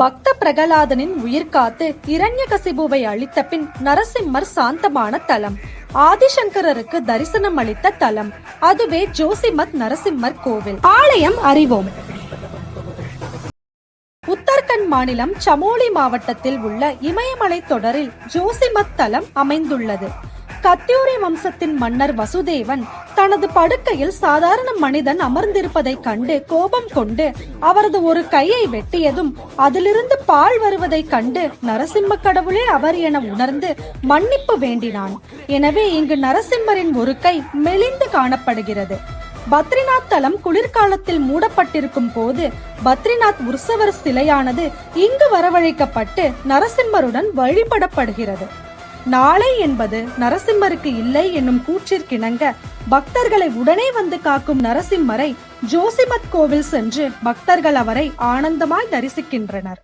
பக்த பிரகலாதனின் உயிர் காத்து இரண்யகசிபுவை அழித்த பின் நரசிம்மர் சாந்தமான தலம், ஆதிசங்கரருக்கு தரிசனம் அளித்த தலம், அதுவே ஜோசிமத் நரசிம்மர் கோவில். ஆலயம் அறிவோம். உத்தரகண்ட் மாநிலம் சமோலி மாவட்டத்தில் உள்ள இமயமலை தொடரில் ஜோசிமத் தலம் அமைந்துள்ளது. கத்யூரி வம்சத்தின் மன்னர் வசுதேவன் தனது படுக்கையில் சாதாரண மனிதன் அமர்ந்திருப்பதை கண்டு கோபம் கொண்டு அவரது ஒரு கையை வெட்டியதும் அதிலிருந்து பால் வருவதை கண்டு நரசிம்ம கடவுளே அவர் என உணர்ந்து மன்னிப்பு வேண்டினான். எனவே இங்கு நரசிம்மரின் ஒரு கை மெலிந்து காணப்படுகிறது. பத்ரிநாத் தலம் குளிர்காலத்தில் மூடப்பட்டிருக்கும் போது பத்ரிநாத் உற்சவர் சிலையானது இங்கு வரவழைக்கப்பட்டு நரசிம்மருடன் வழிபடப்படுகிறது. நாளை என்பது நரசிம்மருக்கு இல்லை என்னும் கூற்றிற்கிணங்க பக்தர்களை உடனே வந்து காக்கும் நரசிம்மரை ஜோசிமத் கோவில் சென்று பக்தர்கள் அவரை ஆனந்தமாய் தரிசிக்கின்றனர்.